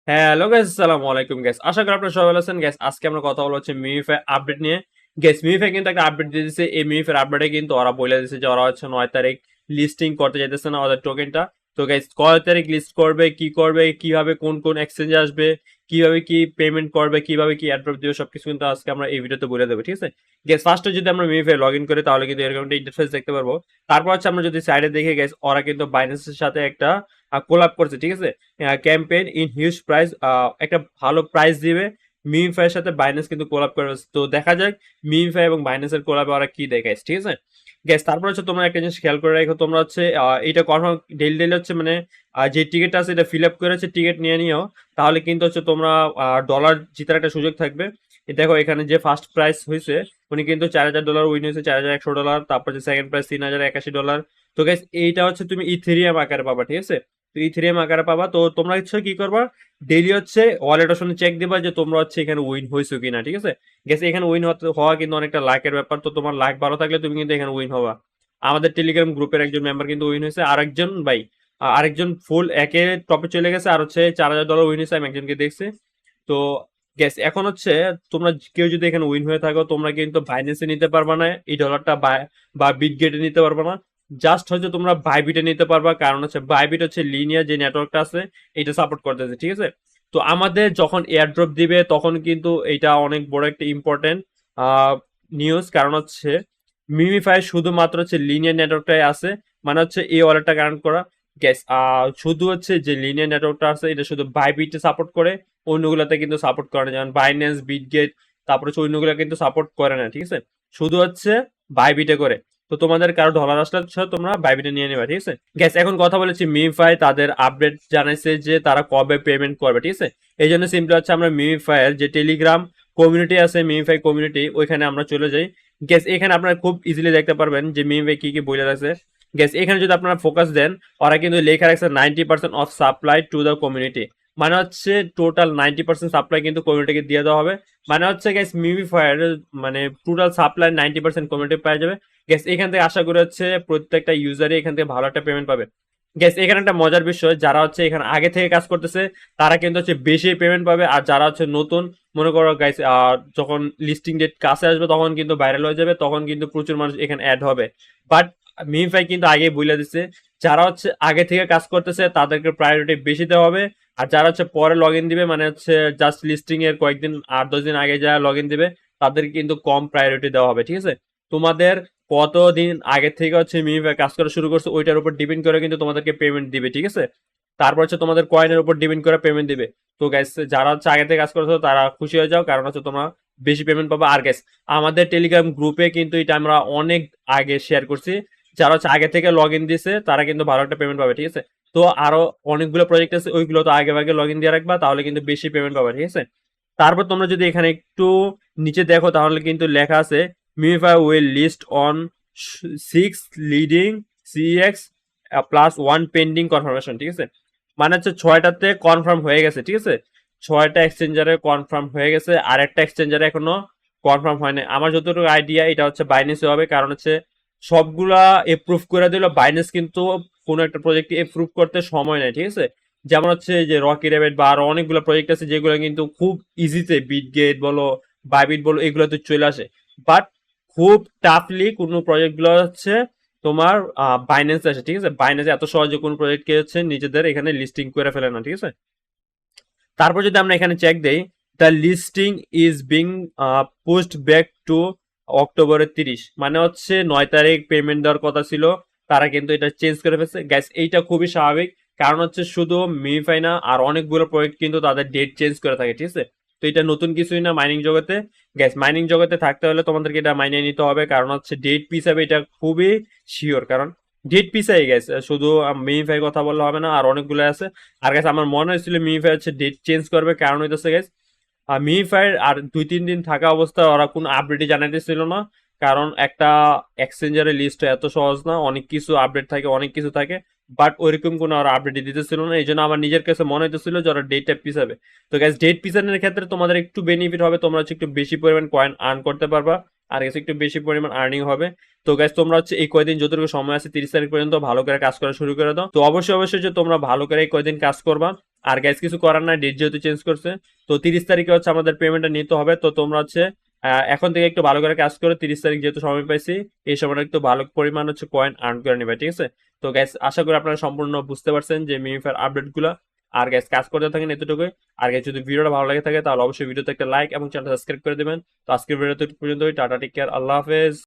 Hello guys, আসসালামু আলাইকুম guys. আশা করি আপনারা সবাই ভালো আছেন গাইস। আজকে আমরা কথা বলা হচ্ছে মিমিফাই আপডেট নিয়ে। গাইস মিমিফাই কিন্তু একটা আপডেট দিয়ে দিয়েছে। এই মিমিফাই আপডেটে কিন্তু ওরা বলে দিয়েছে যে ওরা হচ্ছে 9 তারিখ লিস্টিং করতে যাইতেছে না ওদের টোকেনটা। তো গাইস কয় তারিখ লিস্ট করবে, কিভাবে কোন কোন এক্সচেঞ্জে আসবে, কিভাবে কি পেমেন্ট করবে, কিভাবে কি অ্যাড্রপ দিবে সবকিছু কিন্তু আজকে আমরা এই ভিডিওতে বলে দেবো, ঠিক আছে? গাইস ফার্স্টে যদি আমরা মিমিফাই লগ ইন করি তাহলে কিন্তু এরকম একটা ইন্টারফেস দেখতে পারবো। তারপর হচ্ছে আমরা যদি সাইডে দেখে গাইস ওরা কিন্তু বাইন্যান্সের সাথে একটা কোলাব করছে, ঠিক আছে? ক্যাম্পেইন ইন হিউজ প্রাইস, একটা ভালো প্রাইস দিবে। মিমিফাই এর সাথে বাইন্যান্স কিন্তু কোলাব করে, তো দেখা যাক মিমিফাই এবং বাইন্যান্সের কোলাবে ওরা কি দেয় গাইস, ঠিক আছে? গ্যাস তারপর হচ্ছে তোমরা একটা জিনিস খেয়াল করে রাখো, তোমরা হচ্ছে এটা কনফার্ম ডেলি ডেলি হচ্ছে মানে যে টিকিটটা আছে এটা ফিল আপ করেছে, টিকিট নিয়ে নিও। তাহলে কিন্তু হচ্ছে তোমরা ডলার জিতার একটা সুযোগ থাকবে। দেখো এখানে যে ফার্স্ট প্রাইস হয়েছে উনি কিন্তু $4,000 উইন হয়েছে, $4,100। তারপর যে সেকেন্ড প্রাইস $3,081। তো গাইস এইটা হচ্ছে তুমি ইথেরিয়াম আকারে পাবা, ঠিক আছে? তো ইথেরিয়াম আকারে পাবা। তো তোমরা হচ্ছে কি করবা, ডেইলি হচ্ছে ওয়ালেট অপশনে চেক দিবা যে তোমরা হচ্ছে এখানে উইন হয়েছো কিনা, ঠিক আছে? গেছে এখানে উইন হওয়া কিন্তু অনেকটা লাকের ব্যাপার। তো তোমার লাক ভালো থাকলে তুমি কিন্তু এখানে উইন হবা। আমাদের টেলিগ্রাম গ্রুপের একজন মেম্বার কিন্তু উইন হয়েছে, আরেকজন ভাই আরেকজন ফুল একে টপে চলে গেছে, আর হচ্ছে $4,000 উইন হয়েছে, আমি একজনকে দেখছি। তো গেস এখন হচ্ছে তোমরা কেউ যদি এখানে উইন হয়ে থাকো তোমরা কিন্তু বাইন্যান্সে নিতে পারবা না এই ডলারটা, বা বিটগেটে নিতে পারবা না। জাস্ট হচ্ছে তোমরা বাইবিটে নিতে পারবা, কারণ হচ্ছে বাইবিট হচ্ছে লিনিয়ার যে নেটওয়ার্কটা আছে এটা সাপোর্ট করতেছে, ঠিক আছে? তো আমাদের যখন এয়ারড্রপ দিবে তখন কিন্তু এটা অনেক বড় একটা ইম্পর্টেন্ট নিউজ, কারণ হচ্ছে মিমিফাই শুধুমাত্র হচ্ছে লিনিয়ার নেটওয়ার্কটাই আছে, মানে হচ্ছে এই ওয়ালেটটা কানেক্ট করা। গ্যাস শুধু হচ্ছে যে লিনিয়ার নেটওয়ার্কটা আছে এটা শুধু বাইবিটে সাপোর্ট করে, অন্যগুলোতে কিন্তু সাপোর্ট করে না, যেমন বাইন্যান্স, বিটগেট, তারপরে হচ্ছে অন্যগুলো কিন্তু সাপোর্ট করে না, ঠিক আছে? শুধু হচ্ছে বাইবিটে করে। তো তোমাদের কারো ডলার আসলে হচ্ছে তোমরা বাইবিটে নিয়ে নেবে, ঠিক আছে? গ্যাস এখন কথা বলেছি মিমিফাই তাদের আপডেট জানাইছে যে তারা কবে পেমেন্ট করবে, ঠিক আছে? এই জন্য সিম্পলি হচ্ছে আমরা মিমিফাইয়ের যে টেলিগ্রাম কমিউনিটি আছে, মিমিফাই কমিউনিটি, ওইখানে আমরা চলে যাই। গ্যাস এখানে আপনারা খুব ইজিলি দেখতে পারবেন যে মিমিফাই কি কি বলে রাখছে। গ্যাস এখানে যদি আপনারা ফোকাস দেন, ওরা কিন্তু লেখা রাখছে 90% of supply to the community. মানে হচ্ছে টোটাল 90% সাপ্লাই কিন্তু কমিউনিটিকে দিয়ে দেওয়া হবে। মানে হচ্ছে গ্যাস মিমিফায়ার মানে টোটাল সাপ্লাই 90% কমিউনিটি পাওয়া যাবে। গ্যাস এখান থেকে আশা করি হচ্ছে প্রত্যেকটা ইউজারই এখান থেকে ভালো একটা পেমেন্ট পাবে। গ্যাস এখানে একটা মজার বিষয়, যারা হচ্ছে এখানে আগে থেকে কাজ করতেছে তারা কিন্তু হচ্ছে বেশি পেমেন্ট পাবে, আর যারা হচ্ছে নতুন, মনে করো গাইস যখন লিস্টিং ডেট কাছে আসবে তখন কিন্তু ভাইরাল হয়ে যাবে, তখন কিন্তু প্রচুর মানুষ এখানে অ্যাড হবে। বাট মিমিফাই কিন্তু আগেই বলে দিচ্ছে যারা হচ্ছে আগে থেকে কাজ করতেছে তাদেরকে প্রায়োরিটি বেশি দেওয়া হবে, আর যারা হচ্ছে পরে লগ ইন দিবে, মানে হচ্ছে জাস্ট লিস্টিং এর কয়েকদিন 8-10 দিন আগে যারা লগ ইন দিবে তাদেরকে কিন্তু কম প্রায়োরিটি দেওয়া হবে, ঠিক আছে? তোমাদের কতদিন আগে থেকে হচ্ছে মিমিফাই কাজ করা শুরু করছে ওইটার উপর ডিপেন্ড করে কিন্তু তোমাদেরকে পেমেন্ট দিবে, ঠিক আছে? তারপর হচ্ছে তোমাদের কয়েনের উপর ডিপেন্ড করে পেমেন্ট দিবে। তো গ্যাস যারা হচ্ছে আগে থেকে কাজ করছো তারা খুশি হয়ে যাও, কারণ হচ্ছে তোমরা বেশি পেমেন্ট পাবে। আর গ্যাস আমাদের টেলিগ্রাম গ্রুপে কিন্তু এটা আমরা অনেক আগে শেয়ার করছি, যারা হচ্ছে আগে থেকে লগ ইন দিছে তারা কিন্তু ভালো একটা পেমেন্ট পাবে, ঠিক আছে? তো আরো অনেকগুলো প্রজেক্ট আছে, ওইগুলো তো আগে আগে লগ ইন দিয়ে রাখবা, তাহলে কিন্তু বেশি পেমেন্ট পাবে, ঠিক আছে? তারপর তোমরা যদি এখানে একটু নিচে দেখো তাহলে কিন্তু লেখা আছে Mimify will list on 6 leading CEX +1 pending confirmation, ঠিক আছে? মানে হচ্ছে 6টাতে কনফার্ম হয়ে গেছে, ঠিক আছে? 6টা এক্সচেঞ্জারে কনফার্ম হয়ে গেছে, আর একটা এক্সচেঞ্জারে এখনো কনফার্ম হয়নি। আমার যতটুকু আইডিয়া এটা হচ্ছে বাইন্যান্সে হবে, কারণ হচ্ছে সবগুলা এপ্রুভ করে দিল বাইন্যান্স, কিন্তু কোনো একটা প্রজেক্ট এপ্রুভ করতে সময় নেয়, ঠিক আছে? যেমন হচ্ছে যে রকি রেবেট বা আরো অনেকগুলো প্রজেক্ট আছে যেগুলো কিন্তু খুব ইজিতে বিটগেট বলো, বাইবিট বলো, এগুলোতে চলে আসে। বাট খুব টাফলি কোনো প্রজেক্ট গুলো হচ্ছে তোমার বাইন্যান্স আসে, ঠিক আছে? বাইন্যান্স এত সহজে কোনো প্রজেক্টকে হচ্ছে নিজেদের এখানে লিস্টিং করে ফেলে না, ঠিক আছে? তারপর যদি আমরা এখানে চেক দেই, the listing is being post back to অক্টোবরের 30, মানে হচ্ছে 9 তারিখ পেমেন্ট দেওয়ার কথা ছিল, তারা কিন্তু এটা চেঞ্জ করে ফেলছে। গ্যাস এইটা খুবই স্বাভাবিক, কারণ হচ্ছে শুধু মিমিফাই না আর অনেকগুলো প্রজেক্ট কিন্তু তাদের ডেট চেঞ্জ করে থাকে, ঠিক আছে? তো এটা নতুন কিছুই না মাইনিং জগতে। গ্যাস মাইনিং জগতে থাকতে হলে তোমাদেরকে এটা মাইনে নিতে হবে, কারণ হচ্ছে ডেট পিছাবে এটা খুবই শিওর, কারণ ডেট পিছাই গেছে, শুধু মিমিফাই কথা বললে হবে না, আর অনেকগুলো আছে। আর গাইস আমার মনে হয়েছিল মিমিফাই হচ্ছে ডেট চেঞ্জ করবে, কারণ হইতেছে গাইস মিমিফাই আর 2-3 দিন থাকা অবস্থায় ওরা কোনো আপডেটই জানাইতেছিল না, কারণ একটা এক্সচেঞ্জারের লিস্ট এত সহজ না, অনেক কিছু আপডেট থাকে, অনেক কিছু থাকে। বাট ওইরকম কোনো ওরা আপডেট দিতেছিল না, এই জন্য আমার নিজের কাছে মনে হইতেছিল যে ওরা ডেটটা পিছাবে। তো গাইস ডেট পিছানোর ক্ষেত্রে তোমাদের একটু বেনিফিট হবে, তোমরা হচ্ছে একটু বেশি পরিমাণ কয়েন আর্ন করতে পারবা, আর গেছে একটু বেশি পরিমাণ আর্নিং হবে। তো গাইস তোমরা হচ্ছে এই কয়দিন যতটুকু সময় আছে 30 তারিখ পর্যন্ত ভালো করে কাজ করা শুরু করে দাও। তো অবশ্যই অবশ্যই যে তোমরা ভালো করে এই কয়দিন কাজ করবা, আর গ্যাস কিছু করার নাই, ডেট যেহেতু চেঞ্জ করছে, তো 30 তারিখে হচ্ছে আমাদের পেমেন্টটা নিতে হবে। তো তোমরা হচ্ছে এখন থেকে একটু ভালো করে কাজ করো, 30 তারিখ যেহেতু সময় পাইছি, এই সময়টা একটু ভালো পরিমাণ হচ্ছে কয়েন আর্ন করে নিবে, ঠিক আছে? তো গ্যাস আশা করি আপনারা সম্পূর্ণ বুঝতে পারছেন যে মিমিফায়ার আপডেট গুলা। আর গ্যাস কাজ করতে থাকেন এতটুকুই। আর গ্যাস যদি ভিডিওটা ভালো লাগে থাকে তাহলে অবশ্যই ভিডিওতে একটা লাইক এবং চ্যানেল সাবস্ক্রাইব করে দেবেন। তো আজকের ভিডিওতে পর্যন্তই, টাটা, টেক কেয়ার, আল্লাহ হাফেজ।